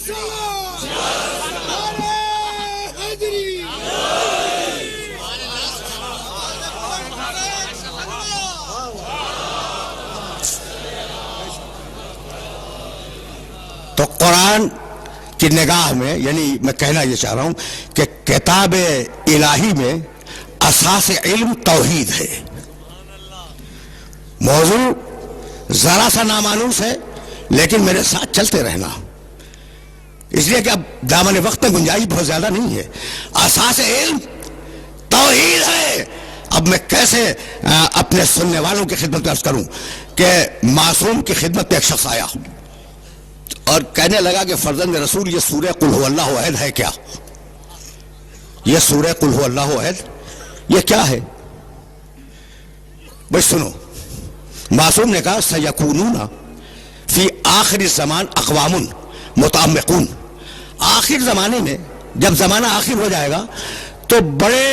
تو قرآن کی نگاہ میں، یعنی میں کہنا یہ چاہ رہا ہوں کہ کتاب الہی میں اساس علم توحید ہے. موضوع ذرا سا نامانوس ہے لیکن میرے ساتھ چلتے رہنا، اس لیے کہ اب دامن وقت میں گنجائش بہت زیادہ نہیں ہے. اساس علم توحید ہے. اب میں کیسے اپنے سننے والوں کی خدمت میں عرض کروں کہ معصوم کی خدمت میں ایک شخص آیا اور کہنے لگا کہ فرزند رسول، یہ سورہ قل هو اللہ احد ہے کیا؟ یہ سورہ قل هو اللہ احد یہ کیا ہے؟ بھائی سنو، معصوم نے کہا سیکونون فی آخر الزمان اقوام متعمقون. آخر زمانے میں جب زمانہ آخر ہو جائے گا تو بڑے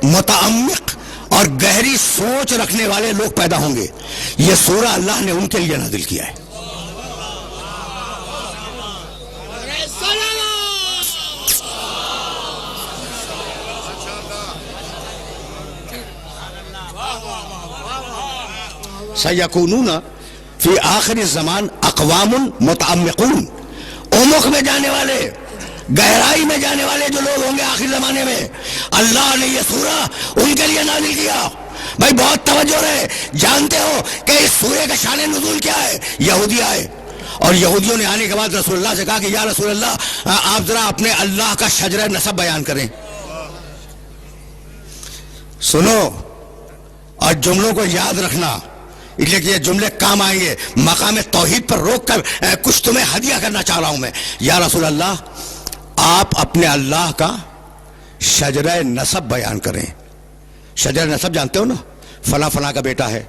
متعمق اور گہری سوچ رکھنے والے لوگ پیدا ہوں گے. یہ سورہ اللہ نے ان کے لیے نازل کیا ہے. سیکونون فی آخر الزمان اقوام متعمقون، عمق میں جانے والے، گہرائی میں جانے والے جو لوگ ہوں گے آخر زمانے میں، اللہ نے یہ سورہ ان کے لیے نازل کیا. بھائی بہت توجہ رہے. جانتے ہو کہ اس سورہ کا شان نزول کیا ہے؟ یہودی آئے اور یہودیوں نے آنے کے بعد رسول اللہ سے کہا کہ یا رسول اللہ آپ ذرا اپنے اللہ کا شجرہ نسب بیان کریں. سنو اور جملوں کو یاد رکھنا، اس لیے کہ یہ جملے کام آئیں گے. مقام توحید پر روک کر کچھ تمہیں ہدیہ کرنا چاہ رہا ہوں میں. یا رسول اللہ آپ اپنے اللہ کا شجرہ نسب بیان کریں. شجرہ نسب جانتے ہو نا؟ فلاں فلاں کا بیٹا ہے،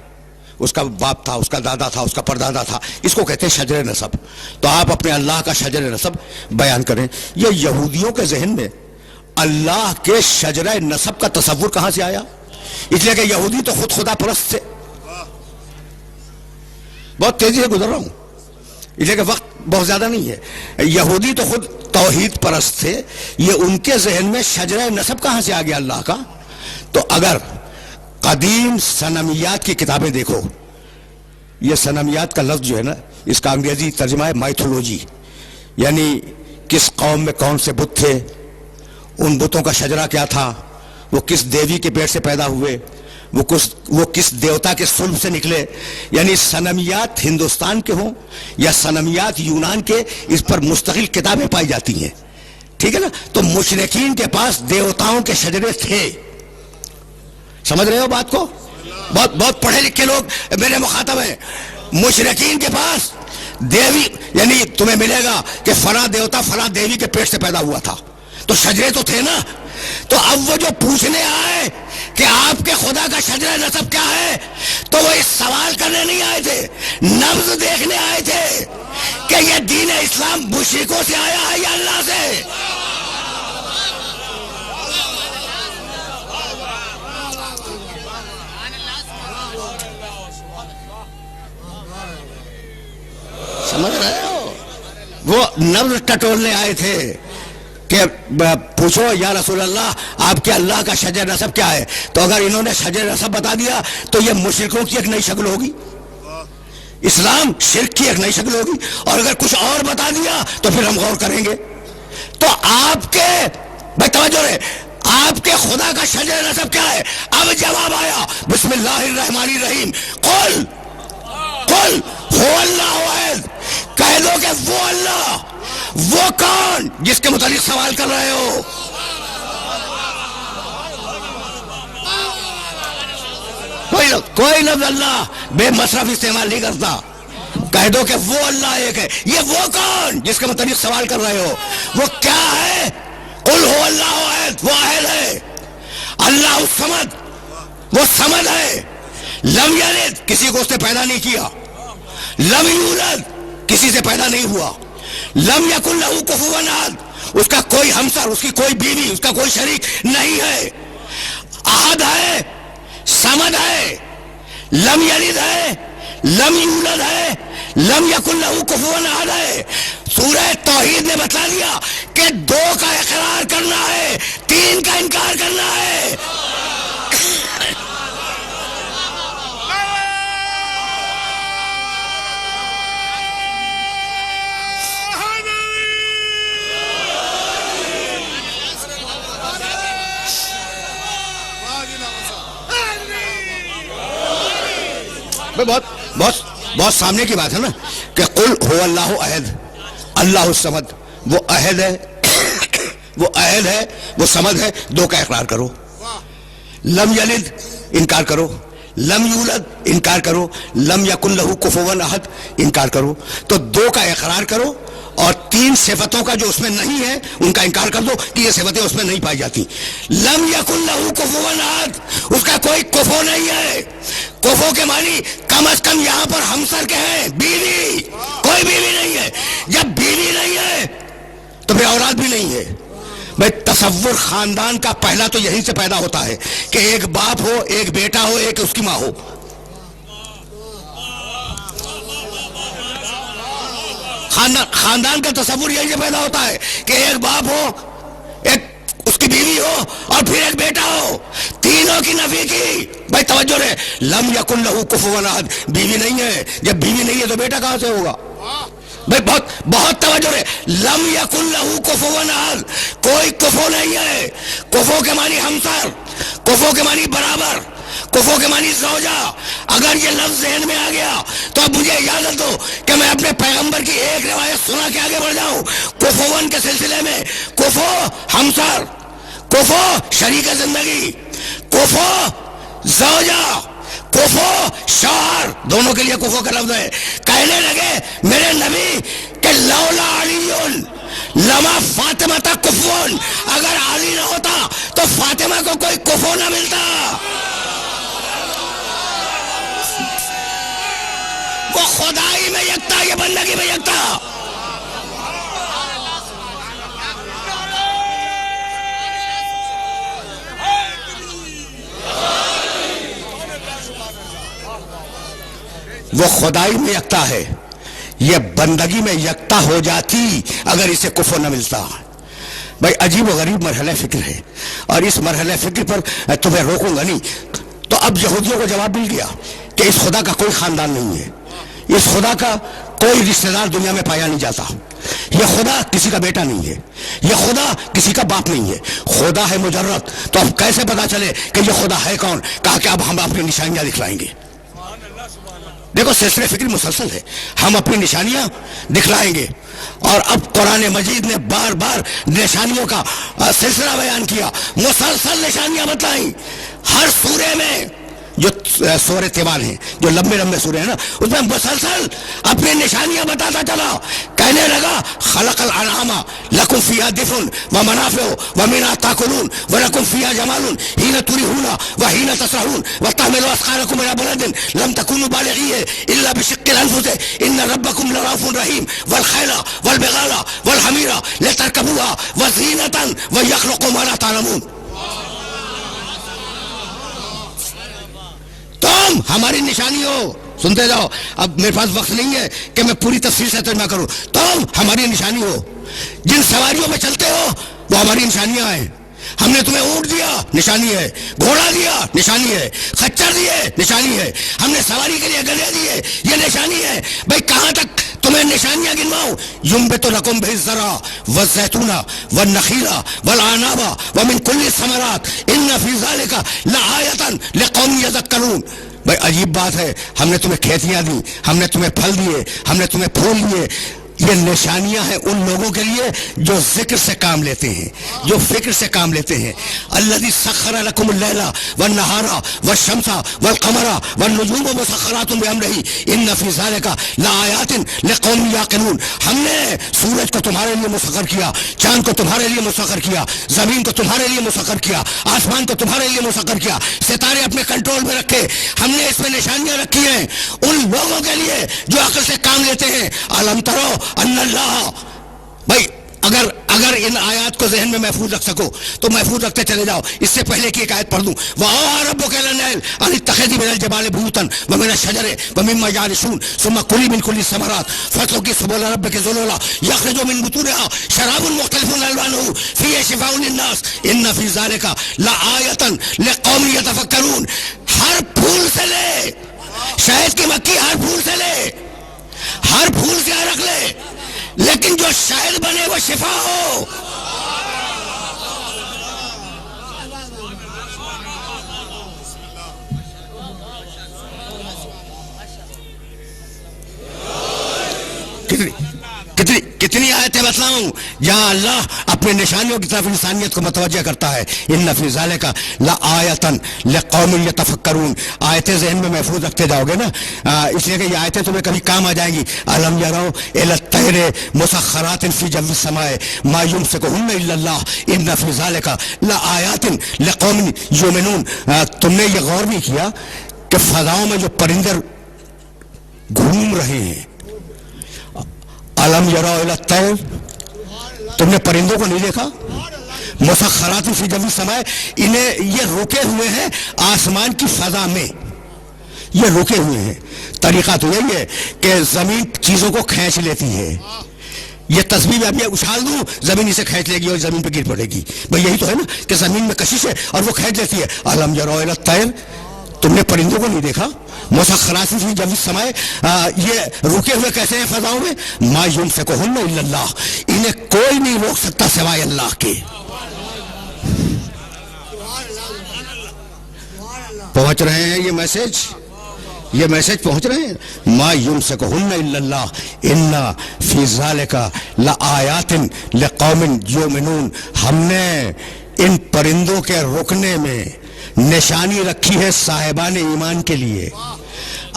اس کا باپ تھا، اس کا دادا تھا، اس کا پردادا تھا، اس کو کہتے ہیں شجرہ نسب. تو آپ اپنے اللہ کا شجرہ نسب بیان کریں. یہ یہودیوں کے ذہن میں اللہ کے شجرہ نسب کا تصور کہاں سے آیا؟ اس لیے کہ یہودی تو خود خدا پرست تھے. بہت تیزی سے گزر رہا ہوں اس لیے کہ وقت بہت زیادہ نہیں ہے. یہودی تو خود توحید پرست تھے. یہ ان کے ذہن میں شجرہ نسب کہاں سے آ گیا اللہ کا؟ تو اگر قدیم صنمیات کی کتابیں دیکھو، یہ صنمیات کا لفظ جو ہے نا، اس کا انگریزی ترجمہ ہے مائتھولوجی، یعنی کس قوم میں کون سے بت تھے، ان بتوں کا شجرہ کیا تھا، وہ کس دیوی کے پیٹ سے پیدا ہوئے، وہ کس دیوتا کے صلب سے نکلے. یعنی صنمیات ہندوستان کے ہوں یا صنمیات یونان کے، اس پر مستقل کتابیں پائی جاتی ہیں. ٹھیک ہے نا؟ تو مشرکین کے پاس دیوتاؤں کے شجرے تھے. سمجھ رہے ہو بات کو؟ بہت پڑھے لکھے لوگ میرے مخاطب ہیں. مشرکین کے پاس دیوی، یعنی تمہیں ملے گا کہ فلاں دیوتا فلاں دیوی کے پیٹ سے پیدا ہوا تھا، تو شجرے تو تھے نا. تو اب وہ جو پوچھنے آئے کہ آپ کے خدا کا شجرہ نسب کیا ہے، تو وہ اس سوال کرنے نہیں آئے تھے، نبض دیکھنے آئے تھے کہ یہ دین اسلام مشرکوں سے آیا ہے یا اللہ سے. سمجھ رہے ہو؟ وہ نبض ٹٹولنے آئے تھے کہ پوچھو یا رسول اللہ آپ کے اللہ کا شجر نسب کیا ہے. تو اگر انہوں نے شجر نسب بتا دیا تو یہ مشرکوں کی ایک نئی شکل ہوگی، اسلام شرک کی ایک نئی شکل ہوگی. اور اگر کچھ اور بتا دیا تو پھر ہم غور کریں گے. تو آپ کے، بھائی توجہ رہے، آپ کے خدا کا شجر نسب کیا ہے؟ اب جواب آیا، بسم اللہ الرحمن الرحیم، قل هو اللہ احد. کہہ دو کہ وہ اللہ، وہ کون جس کے متعلق سوال کر رہے ہو؟ کوئی لفظ اللہ بے مصرف استعمال نہیں کرتا. کہہ دو کہ وہ اللہ ایک ہے. یہ وہ کون جس کے متعلق سوال کر رہے ہو وہ کیا ہے؟ قل هو اللہ احد، وہ احد ہے. اللہ الصمد، وہ صمد ہے. لم یلد، کسی کو اس نے پیدا نہیں کیا. لم یولد، کسی سے پیدا نہیں ہوا. لم یکن لہ کفوا احد، اس کا کوئی ہمسر، اس کی کوئی بیوی، اس کا کوئی شریک نہیں ہے. احد ہے، صمد ہے، لم یلد ہے، لم یولد ہے، لم یکن لہ کفوا احد ہے. سورہ توحید نے بتا دیا کہ 2 کا اقرار کرنا ہے، 3 کا انکار کرنا ہے۔ بہت سامنے کی بات ہے نا کہ قل هو اللہ احد، اللہ الصمد، وہ احد ہے، وہ احد ہے، وہ صمد ہے، 2 کا اقرار کرو۔ لم یلد انکار کرو، لم یولد انکار کرو، لم یکن لہ کفوا احد انکار کرو۔ تو 2 کا اقرار کرو اور 3 صفتوں کا جو اس میں نہیں ہے ان کا انکار کر دو کہ یہ صفتیں اس میں نہیں پائی جاتی۔ لم یکن لہ کفوا احد، اس کا کوئی کفو نہیں ہے۔ کفو کے معنی کم از کم یہاں پر ہمسر کے ہیں، بیوی، کوئی بیوی نہیں ہے۔ جب بیوی نہیں ہے تو پھر اولاد بھی نہیں ہے۔ بھائی تصور خاندان کا پہلا تو یہیں سے پیدا ہوتا ہے کہ ایک باپ ہو، ایک بیٹا ہو، ایک اس کی ماں ہو۔ خاندان کا تصور یہیں سے پیدا ہوتا ہے کہ ایک باپ ہو، ایک اس کی بیوی ہو اور پھر ایک بیٹا ہو، تینوں کی نفی کی۔ بھائی توجہ رہے، لم یکن لہ کفوا احد، بیوی نہیں ہے، جب بیوی نہیں ہے تو بیٹا کہاں سے ہوگا؟ بھائی بہت توجہ رہے، لم یکن لہ کفوا احد، کوئی کفو نہیں ہے۔ کفو کے معنی ہمسر، کفو کے معنی برابر، کفو کے معنی زوجہ۔ اگر یہ لفظ ذہن میں آ گیا تو اب مجھے اجازت دو کہ میں اپنے پیغمبر کی ایک روایت سنا کے آگے بڑھ جاؤں۔ کفوون کے سلسلے میں کفو ہمسر، کفو شریک زندگی، کفو زوجہ، کفو شوہر، دونوں کے لیے کفو کا لفظ ہے۔ کہنے لگے میرے نبی کہ لولا علی لما فاطمہ کفون، اگر علی نہ ہوتا تو فاطمہ کو کوئی کفو نہ ملتا۔ وہ خدائی میں یکتا، یہ بندگی میں یکتا۔ وہ خدائی میں یکتا ہے، یہ بندگی میں یکتا ہو جاتی اگر اسے کفر نہ ملتا۔ بھائی عجیب و غریب مرحلہ فکر ہے، اور اس مرحلہ فکر پر تمہیں روکوں گا نہیں۔ تو اب یہودیوں کو جواب مل گیا کہ اس خدا کا کوئی خاندان نہیں ہے، اس خدا کا کوئی رشتہ دار دنیا میں پایا نہیں جاتا، یہ خدا کسی کا بیٹا نہیں ہے، یہ خدا کسی کا باپ نہیں ہے، خدا ہے مجرد۔ تو اب کیسے پتا چلے کہ یہ خدا ہے کون؟ کہا کہ اب ہم اپنی نشانیاں دکھلائیں گے۔ دیکھو سلسلہ فکر مسلسل ہے، ہم اپنی نشانیاں دکھلائیں گے۔ اور اب قرآن مجید نے بار بار نشانیوں کا سلسلہ بیان کیا، مسلسل نشانیاں بتلائیں۔ ہر سورے میں جو سورہ تیوان ہیں، جو لمبے لمبے سورے ہیں نا، اس میں مسلسل اپنی نشانیاں بتاتا چلا۔ کہنے لگا خلق الانعام لکم فیہا دفء ومنافع ومنھا تاکلون ولکم فیہا جمال حین تریحون وحین تسرحون وتحمل اثقالکم الی بلد لم تکونوا بالغیہ الا بشق الانفس ان ربکم لرؤوف رحیم والخیل والبغال والحمیر لترکبوها وزینۃ ویخلق ما لا تعلمون۔ تم ہماری نشانی ہو، سنتے جاؤ، اب میرے پاس وقت نہیں ہے کہ میں پوری تفصیل سے ترجمہ کروں۔ تم ہماری نشانی ہو، جن سواریوں میں چلتے ہو وہ ہماری نشانیاں ہیں۔ ہم نے تمہیں اونٹ دیا، نشانی ہے، گھوڑا دیا، نشانی ہے، خچر دیے، نشانی ہے، ہم نے سواری کے لیے گدھے دیے، یہ نشانی ہے۔ بھائی کہاں تک تمہیں نشانیاں گنواؤں؟ ینبت لکم بہ الزرع والزیتون والنخیل والعناب ومن کل الثمرات ان فی ذلک لآیۃ لقوم یذکرون۔ بھائی عجیب بات ہے، ہم نے تمہیں کھیتیاں دی، ہم نے تمہیں پھل دیے، ہم نے تمہیں پھول دیے۔ یہ نشانیاں ہیں ان لوگوں کے لیے جو ذکر سے کام لیتے ہیں، جو فکر سے کام لیتے ہیں۔ الذی سخر لکم اللیل والنہار والشمس والقمر والنجوم مسخرات بامرہ ان فی ذلک لآیات لقوم یعقلون۔ ہم نے سورج کو تمہارے لیے مسخر کیا، چاند کو تمہارے لیے مسخر کیا، زمین کو تمہارے لیے مسخر کیا، آسمان کو تمہارے لیے مسخر کیا، ستارے اپنے کنٹرول میں رکھے۔ ہم نے اس میں نشانیاں رکھی ہیں ان لوگوں کے لیے جو عقل سے کام لیتے ہیں۔ علم ترو ان اللہ، بھائی اگر ان آیات کو ذہن میں محفوظ رکھ سکو تو محفوظ رکھتے چلے جاؤ. اس سے پہلے کی ایک آیت پڑھ دوں. وَأَوْحَىٰ رَبُّكَ إِلَى النَّحْلِ أَنِ اتَّخِذِي مِنَ الْجِبَالِ بُيُوتًا وَمِنَ الشَّجَرِ وَمِمَّا يَعْرِشُونَ ثُمَّ كُلِي مِنْ كُلِّ الثَّمَرَاتِ فَاسْلُكِي سُبُلَ رَبِّكِ ذُلُلًا يَخْرُجُ مِنْ بُطُونِهَا شَرَابٌ مُخْتَلِفٌ أَلْوَانُهُ فِيهِ شِفَاءٌ لِلنَّاسِ إِنَّ فِي ذَلِكَ لَآيَةً لِقَوْمٍ يَتَفَكَّرُونَ. ہر پھول سے لے، شہد کی مکھی ہر پھول سے لے، ہر پھول سے رکھ لے، لیکن جو شہد بنے وہ شفا ہو. کتنی آیتیں بتلاؤں جہاں اللہ اپنے نشانیوں کی طرف انسانیت کو متوجہ کرتا ہے. ان فی ذالک لآیۃ لقوم یتفکرون. آیتیں ذہن میں محفوظ رکھتے جاؤ گے نا، اس لیے کہ یہ آیتیں تمہیں کبھی کام آ جائیں گی. الم یروا الی الطیر مسخرات فی جو السماء ما یمسکہن الا اللہ ان فی ذالک لآیات لقوم یؤمنون. تم نے یہ غور نہیں کیا کہ فضاؤں میں جو پرندے گھوم رہے ہیں، علم یروا الی الطیر، تم نے پرندوں کو نہیں دیکھا؟ مسخرات فی جو السماء، انہیں یہ رکے ہوئے ہیں آسمان کی فضا میں، یہ رکے ہوئے ہیں. طریقہ تو یہی ہے کہ زمین چیزوں کو کھینچ لیتی ہے. یہ تسبیح میں اب یہ اچھال دوں زمین اسے کھینچ لے گی اور زمین پہ گر پڑے گی. بھئی یہی تو ہے نا کہ زمین میں کشش ہے اور وہ کھینچ لیتی ہے. علم یروا الی الطیر، تم نے پرندوں کو نہیں دیکھا؟ مسخرات فی جو السماء، یہ رکے ہوئے کیسے ہیں فضاؤں میں؟ ما یمسکہن الا اللہ، انہیں کوئی نہیں روک سکتا سوائے اللہ کے. پہنچ رہے ہیں یہ میسج پہنچ رہے ہیں. ما یمسکہن الا اللہ ان فی ذالک لآیات لقوم یؤمنون. ہم نے ان پرندوں کے رکنے میں نشانی رکھی ہے صاحبان ایمان کے لیے.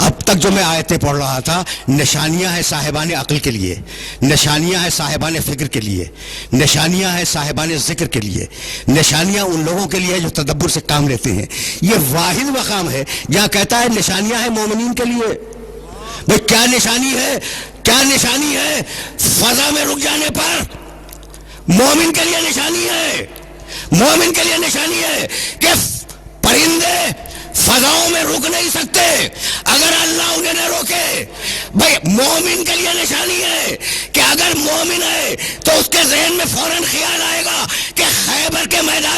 اب تک جو میں آیتیں پڑھ رہا تھا، نشانیاں ہیں صاحبان عقل کے لیے، نشانیاں ہیں صاحبان فکر کے لیے، نشانیاں ہیں صاحبان ذکر کے لیے، نشانیاں ان لوگوں کے لیے جو تدبر سے کام لیتے ہیں. یہ واحد مقام ہے جہاں کہتا ہے نشانیاں ہیں مومنین کے لیے. بھئی کیا نشانی ہے؟ کیا نشانی ہے؟ فضا میں رک جانے پر مومن کے لیے نشانی ہے. مومن کے لیے نشانی ہے کہ پرندے فضاؤں میں رک نہیں سکتے اگر اللہ انہیں نہ روکے. بھئی مومن کے لیے نشانی ہے کہ اگر مومن ہے تو اس کے ذہن میں فوراً خیال آئے گا کہ خیبر کے میدان